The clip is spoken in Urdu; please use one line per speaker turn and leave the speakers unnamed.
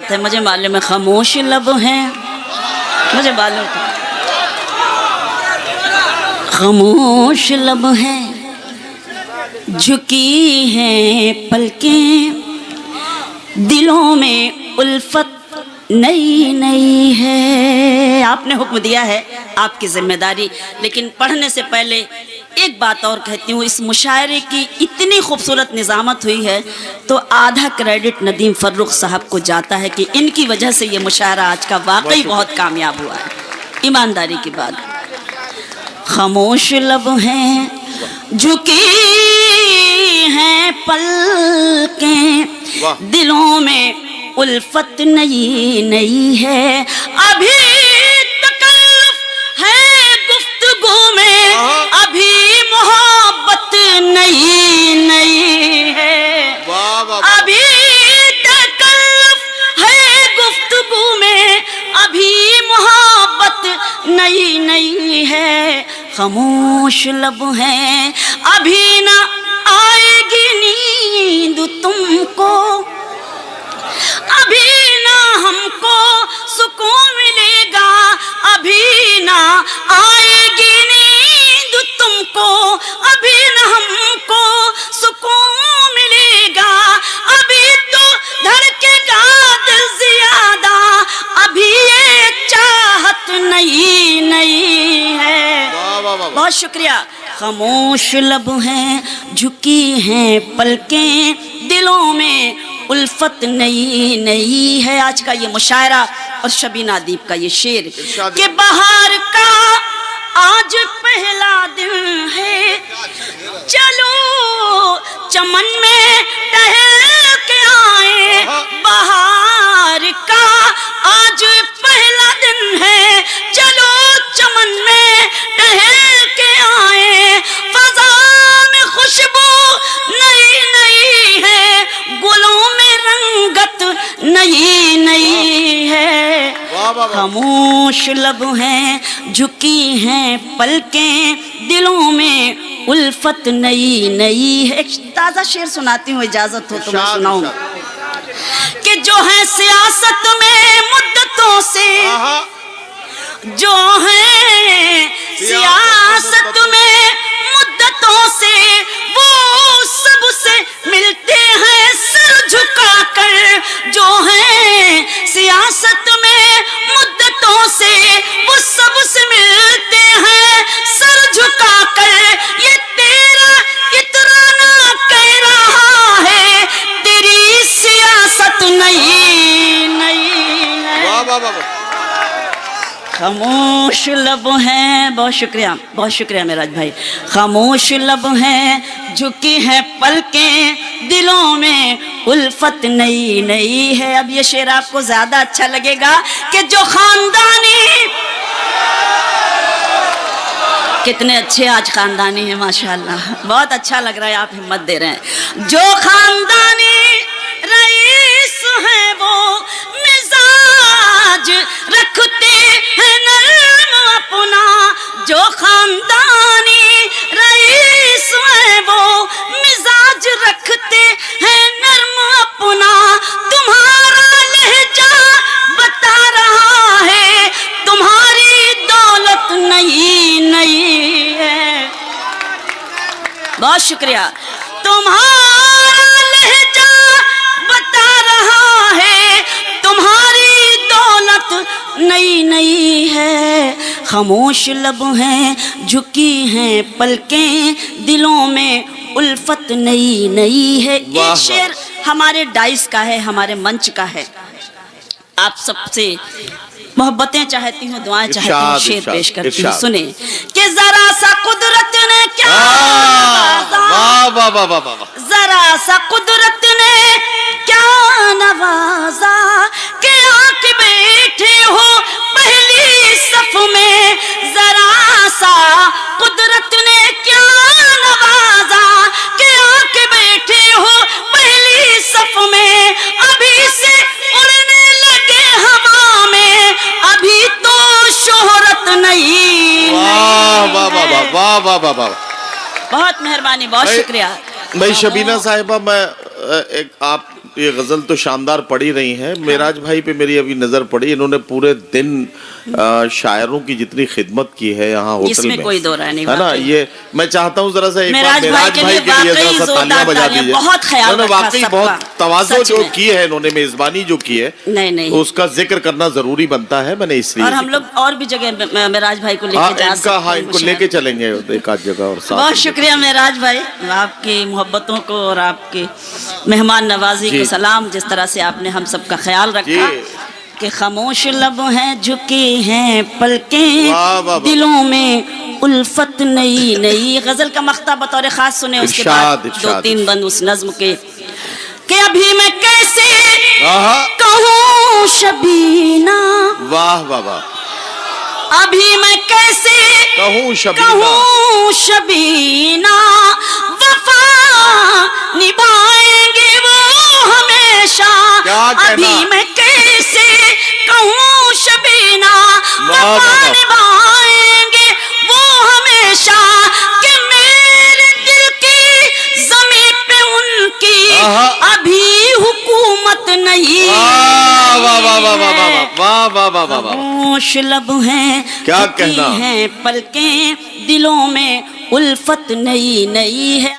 بات ہے، مجھے معلوم ہے خاموش لب ہیں، مجھے معلوم ہے خاموش لب ہیں، جھکی ہیں پلکیں، دلوں میں الفت نئی نئی ہے۔ آپ نے حکم دیا ہے، آپ کی ذمہ داری، لیکن پڑھنے سے پہلے ایک بات اور کہتی ہوں، اس مشاعرے کی اتنی خوبصورت نظامت ہوئی ہے تو آدھا کریڈٹ ندیم فرخ صاحب کو جاتا ہے کہ ان کی وجہ سے یہ مشاعرہ آج کا واقعی بہت کامیاب ہوا ہے، ایمانداری کی بات۔ خاموش لب ہیں، جھکی ہیں پلکیں، دلوں میں الفت نئی نئی ہے، ابھی تکلف ہے گفتگو میں، ابھی محبت نئی نئی ہے، ابھی تکلف ہے گفتگو میں، ابھی محبت نئی نئی ہے۔ خاموش لب ہیں، ابھی نہ آئے گی نیند تم کو، ابھی نہ ہم کو سکون ملے گا، ابھی نہ آئے گی نیند تم کو، ابھی نہ ہم کو سکون ملے گا، ابھی تو دھڑکے گا دل زیادہ، ابھی یہ چاہت نئی نئی ہے۔ بہت شکریہ۔ خاموش لب ہیں، جھکی ہیں پلکیں، دلوں میں الفت نئی نئی ہے۔ آج کا یہ مشاعرہ اور شبینہ ادیب کا یہ شعر کہ بہار کا آج پہلا دن ہے، چلو چمن میں ٹہل کے آئیں، بہار کا آج پہلا دن ہے، چلو چمن میں ٹہل کے آئیں، فضا میں خوشبو نئی نئی ہے، گلوں میں رنگت نئی نئی ہے۔ خاموش لب ہیں، جھکی ہیں پلکیں، دلوں میں الفت نئی نئی ہے۔ ایک تازہ شعر سناتی ہوں، اجازت ہو تو میں سناؤں کہ جو ہے سیاست میں مدتوں سے، جو ہے سیاست میں مدتوں سے، وہ سب سے ملتے ہیں سر جھکا کر، جو ہے سیاست میں مدتوں سے، وہ سب سے ملتے ہیں سر جھکا کر، یہ تیرا اترانا کہہ رہا ہے، تیری سیاست نئی نئی ہے۔ خاموش لب ہیں، بہت شکریہ، بہت شکریہ میراج بھائی۔ خاموش لب ہیں، جھکی ہیں پلکیں، دلوں میں الفت نئی نئی ہے۔ اب یہ شعر آپ کو زیادہ اچھا لگے گا کہ جو خاندانی، کتنے اچھے آج خاندانی ہیں ماشاءاللہ، بہت اچھا لگ رہا ہے، آپ ہمت دے رہے ہیں۔ جو خاندانی رئیس ہیں وہ مزاج رکھتے ہیں نرم اپنا، جو خاندانی رئیس ہیں وہ مزاج رکھتے ہیں نرم اپنا، تمہارا لہجہ بتا رہا ہے تمہاری دولت نئی نئی ہے۔ بہت شکریہ۔ تمہارا لہجہ بتا رہا ہے تمہاری دولت نئی نئی ہے۔ خاموش لب ہیں، جھکی ہیں پلکیں، دلوں میں الفت نئی نئی ہے۔ یہ شعر ہمارے ڈائس کا ہے، ہمارے منچ کا ہے۔ آپ سب سے محبتیں چاہتی ہوں، دعائیں چاہتی ہوں، شعر پیش کرتی ہوں، سنیں کہ ذرا سا قدرت نے کیا نوازا، ذرا سا قدرت نے کیا نوازا، کہ آ کے بیٹھے ہو پہلی صف میں، ذرا سا قدرت نے کیا نوازا، کہ آ کے بیٹھے ہو پہلی صف میں، ابھی سے اڑنے لگے ہوا میں، ابھی تو شہرت نہیں۔ واہ واہ واہ واہ واہ واہ واہ، بہت مہربانی، بہت شکریہ۔
بھائی شبینہ صاحبہ، میں ایک آپ یہ غزل تو شاندار پڑھی رہی ہیں، معراج بھائی پہ میری ابھی نظر پڑی، انہوں نے پورے دن شاعروں کی جتنی خدمت کی ہے یہاں ہوٹل میں،
اس میں کوئی دو رائے نہیں
ہے نا، یہ میں چاہتا ہوں ذرا سا ایک بار
معراج
معراج بھائی کے لیے ذرا سا تالیاں بجا دیجیے.
بہت خیال رکھا
واقعی
سب کا،
بہت تواضع
سچ
جو
میں.
کی ہے انہوں نے، میزبانی جو کی ہے
نہیں
اس کا ذکر کرنا ضروری بنتا ہے، میں نے اس لیے
اور ہم لوگ اور بھی جگہ معراج بھائی کو لے کے جا سکتے ہیں.
ان کو لے کے چلیں گے ایک آدھ جگہ اور ساتھ.
بہت شکریہ معراج بھائی، آپ کی محبتوں کو اور آپ کی مہمان نوازی کو سلام، جس طرح سے آپ نے ہم سب کا خیال رکھا کہ خاموش لب ہیں جھکی ہیں پلکیں، دلوں میں الفت نئی نئی. غزل کا مقطع بطور خاص سنے، اس کے بعد دو تین بند اس نظم کے کہ ابھی میں کیسے کہوں شبینہ،
واہ واہ واہ،
ابھی میں کیسے
کہوں
شبینہ، وفا نبھائیں گے وہ ہمیشہ. ابھی میں کیسے کہوں شبینہ، وفا نبھائیں گے وہ ہمیشہ، کہ میرے دل کی زمین پہ ان کی ابھی حکومت نہیں. خاموش لب ہیں
کیا کہنا
ہیں پلکیں، دلوں میں الفت نئی نئی ہے.